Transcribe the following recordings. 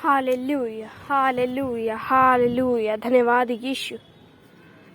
Hallelujah, हालेलुया, hallelujah. धन्यवाद यीशु,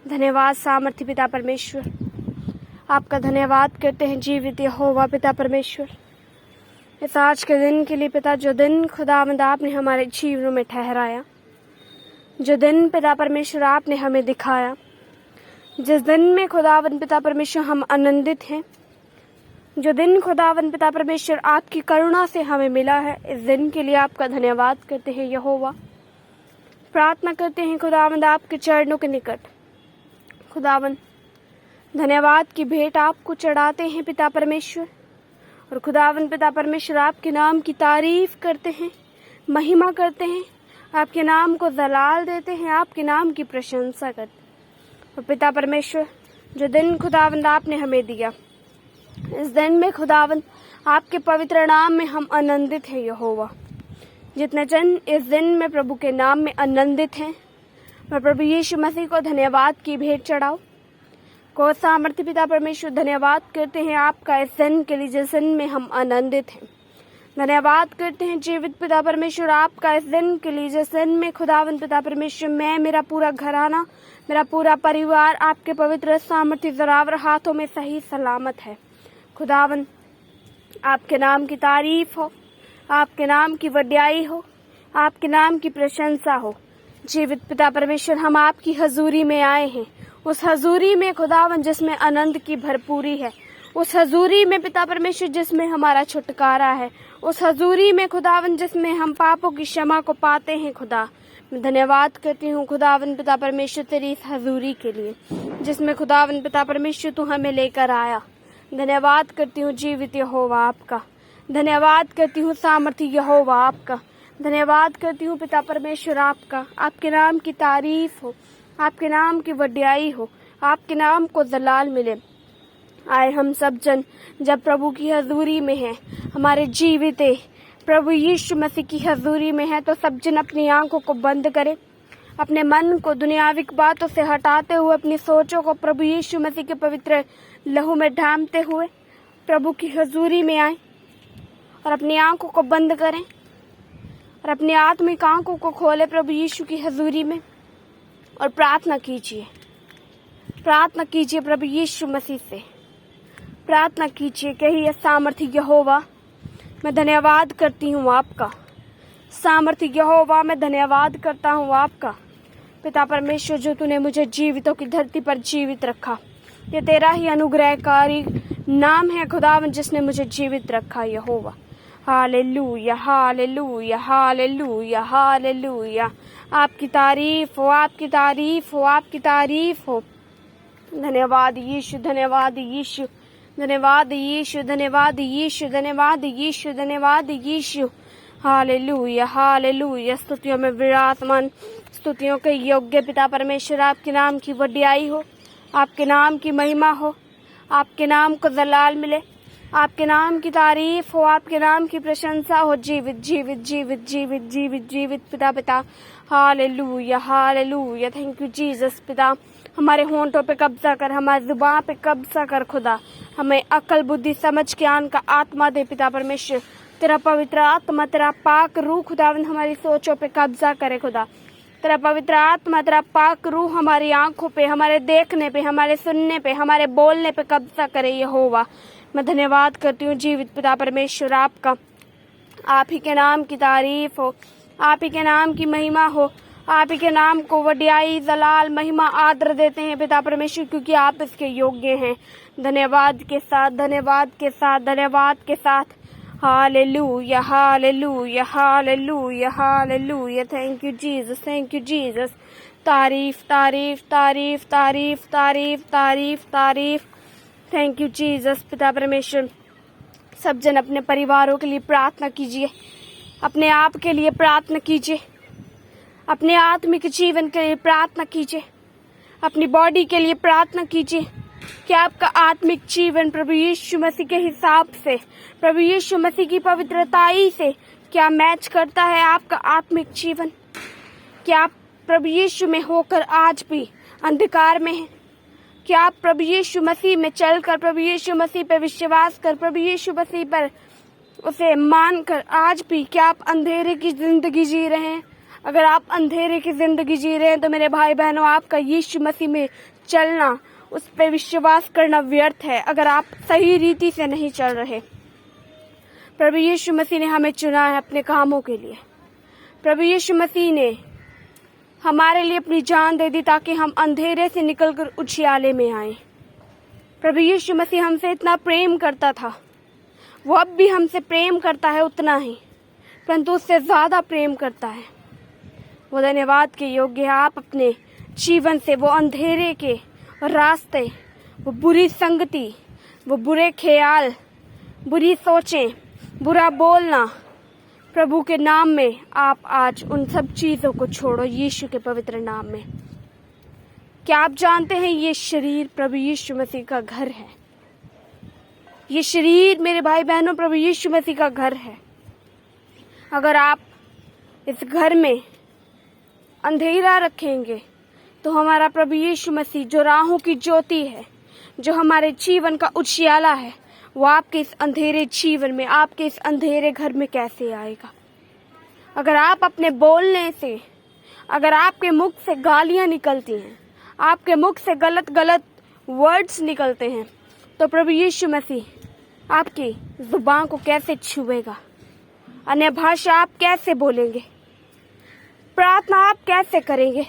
धन्यवाद सामर्थ्य पिता परमेश्वर। आपका धन्यवाद करते हैं जीवित यहोवा पिता परमेश्वर, इस आज के दिन के लिए पिता, जो दिन खुदावंद आपने हमारे जीवनों में ठहराया, जो दिन पिता परमेश्वर आपने हमें दिखाया, जिस दिन में खुदावंद पिता परमेश्वर हम आनंदित हैं, जो दिन खुदावंद पिता परमेश्वर आपकी करुणा से हमें मिला है, इस दिन के लिए आपका धन्यवाद करते हैं यहोवा। प्रार्थना करते हैं खुदावंद आपके चरणों के निकट, खुदावंद धन्यवाद की भेंट आपको चढ़ाते हैं पिता परमेश्वर, और खुदावंद पिता परमेश्वर आपके नाम की तारीफ करते हैं, महिमा करते हैं, आपके नाम को जलाल देते हैं, आपके नाम की प्रशंसा करते हैं। और पिता परमेश्वर, जो दिन खुदावंद आपने हमें दिया, इस दिन में खुदावंद आपके पवित्र नाम में हम आनंदित हैं यहोवा। जितने जन इस दिन में प्रभु के नाम में आनंदित हैं, मैं प्रभु यीशु मसीह को धन्यवाद की भेंट चढ़ाऊं। को सामर्थ्य पिता परमेश्वर धन्यवाद करते हैं आपका इस दिन के लिए, जिस दिन में हम आनंदित हैं। धन्यवाद करते हैं जीवित पिता परमेश्वर आपका इस दिन के लिए, जिस दिन में खुदावंद पिता परमेश्वर मैं, मेरा पूरा घराना, मेरा पूरा परिवार आपके पवित्र सामर्थ्य जोरावर हाथों में सही सलामत है। खुदावन आपके नाम की तारीफ हो, आपके नाम की वड्याई हो, आपके नाम की प्रशंसा हो। जीवित पिता परमेश्वर, हम आपकी हजूरी में आए हैं, उस हजूरी में खुदावन जिसमें आनंद की भरपूरी है, उस हजूरी में पिता परमेश्वर जिसमें हमारा छुटकारा है, उस हजूरी में खुदावन जिसमें हम पापों की क्षमा को पाते हैं। खुदा, मैं धन्यवाद करती हूँ खुदावन पिता परमेश्वर तेरी इस हजूरी के लिए, जिसमें खुदावन पिता परमेश्वर तू हमें लेकर आया। धन्यवाद करती हूँ जीवित यहोवा आपका, धन्यवाद करती हूँ सामर्थ्य यहोवा आपका, धन्यवाद करती हूँ पिता परमेश्वर आपका। आपके नाम की तारीफ हो, आपके नाम की वड्याई हो, आपके नाम को जलाल मिले। आए हम सब जन जब प्रभु की हजूरी में हैं, हमारे जीवित प्रभु यीशु मसीह की हजूरी में है, तो सब जन अपनी आंखों को बंद करें, अपने मन को दुनियाविक बातों से हटाते हुए अपनी सोचों को प्रभु यीशु मसीह के पवित्र लहू में ढांपते हुए प्रभु की हजूरी में आए, और अपनी आंखों को बंद करें और अपनी आत्मिक आंखों को खोले प्रभु यीशु की हजूरी में, और प्रार्थना कीजिए, प्रार्थना कीजिए प्रभु यीशु मसीह से, प्रार्थना कीजिए कि हे सामर्थ्य यहोवा, मैं धन्यवाद करती हूँ आपका। सामर्थ्य यहोवा, मैं धन्यवाद करता हूँ आपका पिता परमेश्वर, जो तूने मुझे जीवितों की धरती पर जीवित रखा। ये तेरा ही अनुग्रहकारी नाम है खुदावन, जिसने मुझे जीवित रखा यहोवा। हालेलुया, हालेलुया, हालेलुया, हालेलुया। आपकी तारीफ हो, आपकी तारीफ हो, आपकी तारीफ हो। धन्यवाद यीशु, धन्यवाद यीशु, धन्यवाद यीशु, धन्यवाद यीशु, धन्यवाद यीशु, धन्यवाद यीशु। Hallelujah, hallelujah. स्तुतियों में विराजमान, स्तुतियों के योग्य पिता परमेश्वर, आपके नाम की वड्याई हो, आपके नाम की महिमा हो, आपके नाम को जलाल मिले, आपके नाम की तारीफ हो, आपके नाम की प्रशंसा हो। जीवित जीवित जीवित जीवित जीवित जीवित पिता पिता। Hallelujah, hallelujah. Thank you Jesus. पिता, हमारे होंठों पे कब्जा कर, हमारी जुबान पे कब्जा कर खुदा, हमें अकल बुद्धि समझ ज्ञान का आत्मा दे पिता परमेश्वर। तेरा पवित्र आत्मा, तेरा पाक रूह खुदावंद हमारी सोचों पे कब्जा करे खुदा। तेरा पवित्र आत्मा, तेरा पाक रूह हमारी आंखों पे, हमारे देखने पे, हमारे सुनने पे, हमारे बोलने पे कब्जा करे यहोवा। मैं धन्यवाद करती हूँ जीवित पिता परमेश्वर आपका। आप ही के नाम की तारीफ हो, आप ही के नाम की महिमा हो, आप ही के नाम को वड्याई जलाल महिमा आदर देते हैं पिता परमेश्वर, क्योंकि आप इसके योग्य हैं। धन्यवाद के साथ, धन्यवाद के साथ, धन्यवाद के साथ। हालेलुया, हालेलुया, हालेलुया, hallelujah. Thank you Jesus, thank you Jesus. तारीफ, तारीफ, तारीफ, तारीफ, तारीफ, तारीफ, तारीफ। Thank you Jesus. पिता परमेश्वर, सब जन अपने परिवारों के लिए प्रार्थना कीजिए, अपने आप के लिए प्रार्थना कीजिए, अपने आत्मिक जीवन के लिए प्रार्थना कीजिए, अपनी बॉडी के लिए प्रार्थना कीजिए कि आपका आत्मिक जीवन प्रभु यीशु मसीह के हिसाब से, प्रभु यीशु मसीह की पवित्रताई से क्या मैच करता है आपका आत्मिक जीवन। क्या आप प्रभु यीशु में होकर आज भी अंधकार में हैं? क्या आप प्रभु यीशु मसीह में चलकर, प्रभु यीशु मसीह पर विश्वास कर, प्रभु यीशु मसीह पर उसे मानकर आज भी क्या आप अंधेरे की जिंदगी जी रहे हैं? अगर आप अंधेरे की जिंदगी जी रहे हैं तो मेरे भाई बहनों, आपका यीशु मसीह में चलना, उस पर विश्वास करना व्यर्थ है अगर आप सही रीति से नहीं चल रहे। प्रभु यीशु मसीह ने हमें चुना है अपने कामों के लिए। प्रभु यीशु मसीह ने हमारे लिए अपनी जान दे दी ताकि हम अंधेरे से निकलकर उजियाले में आए। प्रभु यीशु मसीह हमसे इतना प्रेम करता था, वो अब भी हमसे प्रेम करता है उतना ही, परंतु उससे ज्यादा प्रेम करता है। वो धन्यवाद के योग्य है। आप अपने जीवन से वो अंधेरे के रास्ते, वो बुरी संगति, वो बुरे ख्याल, बुरी सोचें, बुरा बोलना, प्रभु के नाम में आप आज उन सब चीजों को छोड़ो यीशु के पवित्र नाम में। क्या आप जानते हैं ये शरीर प्रभु यीशु मसीह का घर है? ये शरीर मेरे भाई बहनों प्रभु यीशु मसीह का घर है। अगर आप इस घर में अंधेरा रखेंगे तो हमारा प्रभु यीशु मसीह जो राहों की ज्योति है, जो हमारे जीवन का उजियाला है, वो आपके इस अंधेरे जीवन में, आपके इस अंधेरे घर में कैसे आएगा? अगर आप अपने बोलने से, अगर आपके मुख से गालियां निकलती हैं, आपके मुख से गलत गलत वर्ड्स निकलते हैं, तो प्रभु यीशु मसीह आपकी जुबान को कैसे छुएगा? अन्य भाषा आप कैसे बोलेंगे? प्रार्थना आप कैसे करेंगे?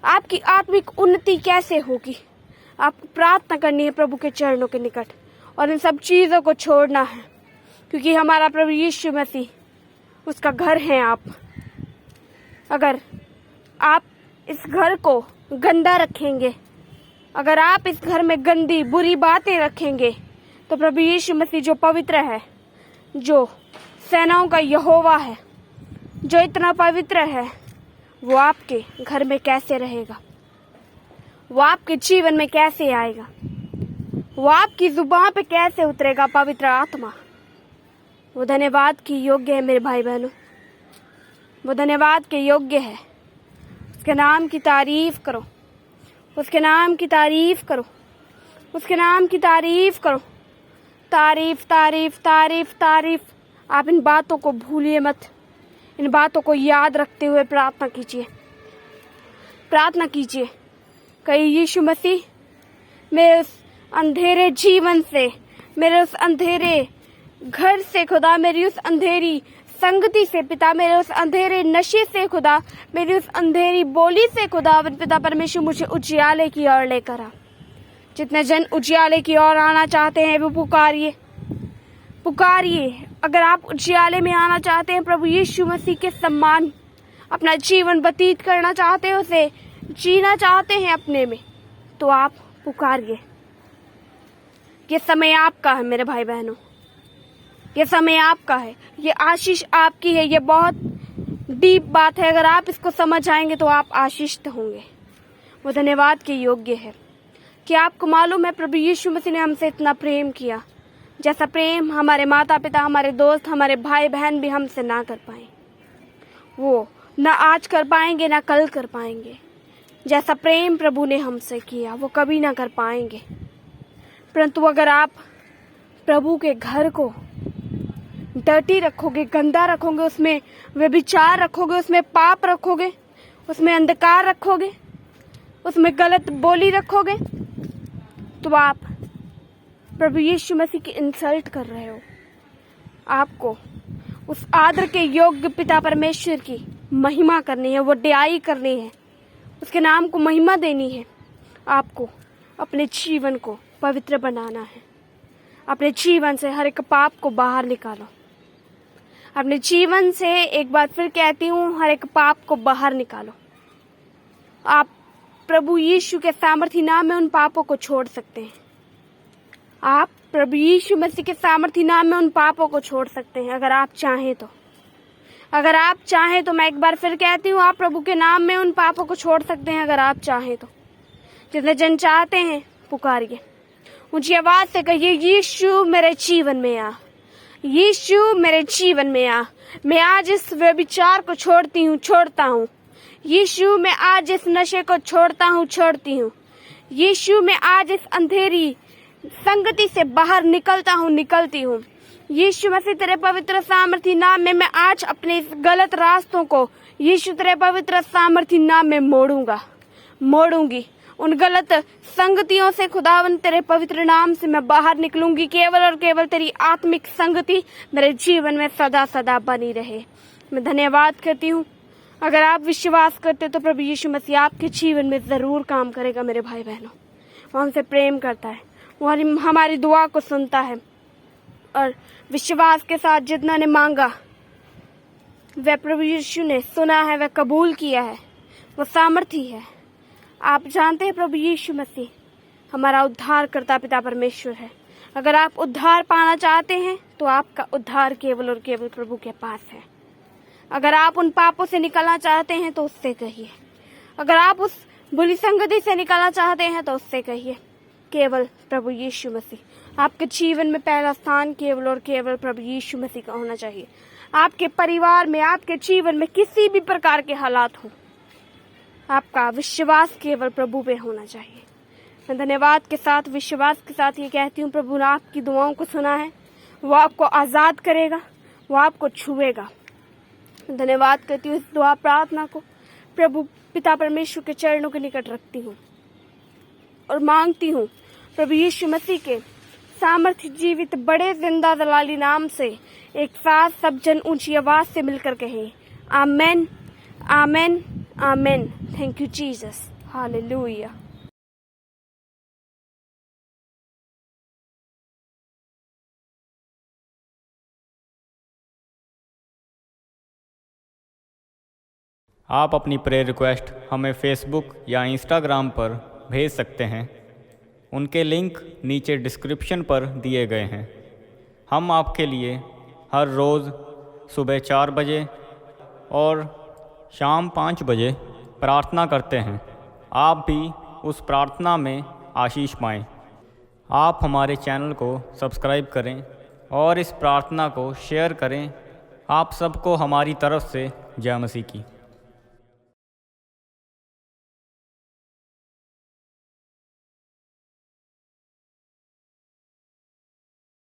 आपकी आत्मिक उन्नति कैसे होगी? आपको प्रार्थना करनी है प्रभु के चरणों के निकट और इन सब चीजों को छोड़ना है, क्योंकि हमारा प्रभु यीशु मसीह उसका घर है आप। अगर आप इस घर को गंदा रखेंगे, अगर आप इस घर में गंदी बुरी बातें रखेंगे, तो प्रभु यीशु मसीह जो पवित्र है, जो सेनाओं का यहोवा है, जो इतना पवित्र है, वो आपके घर में कैसे रहेगा? वो आपके जीवन में कैसे आएगा? वो आपकी जुबान पे कैसे उतरेगा पवित्र आत्मा? वो धन्यवाद की योग्य है मेरे भाई बहनों, वो धन्यवाद के योग्य है। उसके नाम की तारीफ करो, उसके नाम की तारीफ करो, उसके नाम की तारीफ करो। तारीफ तारीफ तारीफ तारीफ। आप इन बातों को भूलिए मत, इन बातों को याद रखते हुए प्रार्थना कीजिए, प्रार्थना कीजिए। कहीं यीशु मसीह मेरे उस अंधेरे जीवन से, मेरे उस अंधेरे घर से खुदा, मेरी उस अंधेरी संगति से पिता, मेरे उस अंधेरे नशे से खुदा, मेरी उस अंधेरी बोली से खुदा पिता परमेश्वर मुझे उजियाले की ओर लेकर आ। जितने जन उजियाले की ओर आना चाहते हैं वो पुकारिए, पुकारिए। अगर आप उजियाले में आना चाहते हैं, प्रभु यीशु मसीह के सम्मान अपना जीवन व्यतीत करना चाहते हैं, उसे जीना चाहते हैं अपने में, तो आप पुकारिए। ये समय आपका है मेरे भाई बहनों, ये समय आपका है, ये आशीष आपकी है। ये बहुत डीप बात है, अगर आप इसको समझ आएंगे तो आप आशीषित होंगे। वो धन्यवाद के योग्य है। क्या आपको मालूम है प्रभु यीशु मसीह ने हमसे इतना प्रेम किया, जैसा प्रेम हमारे माता पिता, हमारे दोस्त, हमारे भाई बहन भी हमसे ना कर पाए, वो ना आज कर पाएंगे ना कल कर पाएंगे। जैसा प्रेम प्रभु ने हमसे किया वो कभी ना कर पाएंगे। परंतु अगर आप प्रभु के घर को डर्टी रखोगे, गंदा रखोगे, उसमें व्यभिचार रखोगे, उसमें पाप रखोगे, उसमें अंधकार रखोगे, उसमें गलत बोली रखोगे, तो आप प्रभु यीशु मसीह की इंसल्ट कर रहे हो। आपको उस आदर के योग्य पिता परमेश्वर की महिमा करनी है, वो वड्याई करनी है, उसके नाम को महिमा देनी है। आपको अपने जीवन को पवित्र बनाना है। अपने जीवन से हर एक पाप को बाहर निकालो। अपने जीवन से, एक बार फिर कहती हूँ, हर एक पाप को बाहर निकालो। आप प्रभु यीशु के सामर्थी नाम में उन पापों को छोड़ सकते हैं। आप प्रभु यीशु मसीह के सामर्थी नाम में उन पापों को छोड़ सकते हैं, अगर आप चाहें तो। अगर आप चाहें तो, मैं एक बार फिर कहती हूँ, आप प्रभु के नाम में उन पापों को छोड़ सकते हैं, अगर आप चाहें तो। जितने जन चाहते हैं पुकारिए, ऊंची आवाज से कहिए, यीशु मेरे जीवन में आ, यीशु मेरे जीवन में आ। मैं आज इस व्यभिचार को छोड़ता हूँ। यीशु मैं आज इस नशे को छोड़ती हूँ। यीशु मैं आज इस अंधेरी संगति से बाहर निकलती हूँ। यीशु मसीह तेरे पवित्र सामर्थी नाम में मैं आज अपने इस गलत रास्तों को यीशु तेरे पवित्र सामर्थी नाम में मोड़ूंगी। उन गलत संगतियों से खुदावन तेरे पवित्र नाम से मैं बाहर निकलूंगी। केवल और केवल तेरी आत्मिक संगति मेरे जीवन में सदा सदा बनी रहे। मैं धन्यवाद करती हूँ। अगर आप विश्वास करते तो प्रभु यीशु मसीह आपके जीवन में जरूर काम करेगा। मेरे भाई बहनों, वो हमसे प्रेम करता है, वो हमारी दुआ को सुनता है और विश्वास के साथ जितना ने मांगा वह प्रभु यीशु ने सुना है, वह कबूल किया है, वो सामर्थी है। आप जानते हैं प्रभु यीशु मसीह हमारा उद्धार करता पिता परमेश्वर है। अगर आप उद्धार पाना चाहते हैं तो आपका उद्धार केवल और केवल प्रभु के पास है। अगर आप उन पापों से निकलना चाहते हैं तो उससे कहिए। अगर आप उस बुरी संगति से निकलना चाहते हैं तो उससे कहिए। केवल प्रभु यीशु मसीह आपके जीवन में पहला स्थान केवल और केवल प्रभु यीशु मसीह का होना चाहिए। आपके परिवार में, आपके जीवन में किसी भी प्रकार के हालात हो, आपका विश्वास केवल प्रभु पे होना चाहिए। मैं धन्यवाद के साथ, विश्वास के साथ ये कहती हूँ, प्रभु ने आपकी दुआओं को सुना है, वो आपको आज़ाद करेगा, वो आपको छुएगा। धन्यवाद करती हूँ। इस दुआ प्रार्थना को प्रभु पिता परमेश्वर के चरणों के निकट रखती हूँ और मांगती हूँ प्रभु यीशु मसीह के सामर्थ्य जीवित बड़े जिंदा दलाली नाम से एक साथ सब जन ऊंची आवाज से मिलकर कहें, आमेन, आमेन, आमेन। थैंक यू जीसस, हालेलुया। आप अपनी प्रेयर रिक्वेस्ट हमें फेसबुक या इंस्टाग्राम पर भेज सकते हैं। उनके लिंक नीचे डिस्क्रिप्शन पर दिए गए हैं। हम आपके लिए हर रोज़ सुबह 4 बजे और शाम 5 बजे प्रार्थना करते हैं। आप भी उस प्रार्थना में आशीष पाएं। आप हमारे चैनल को सब्सक्राइब करें और इस प्रार्थना को शेयर करें। आप सबको हमारी तरफ से जय मसीह की।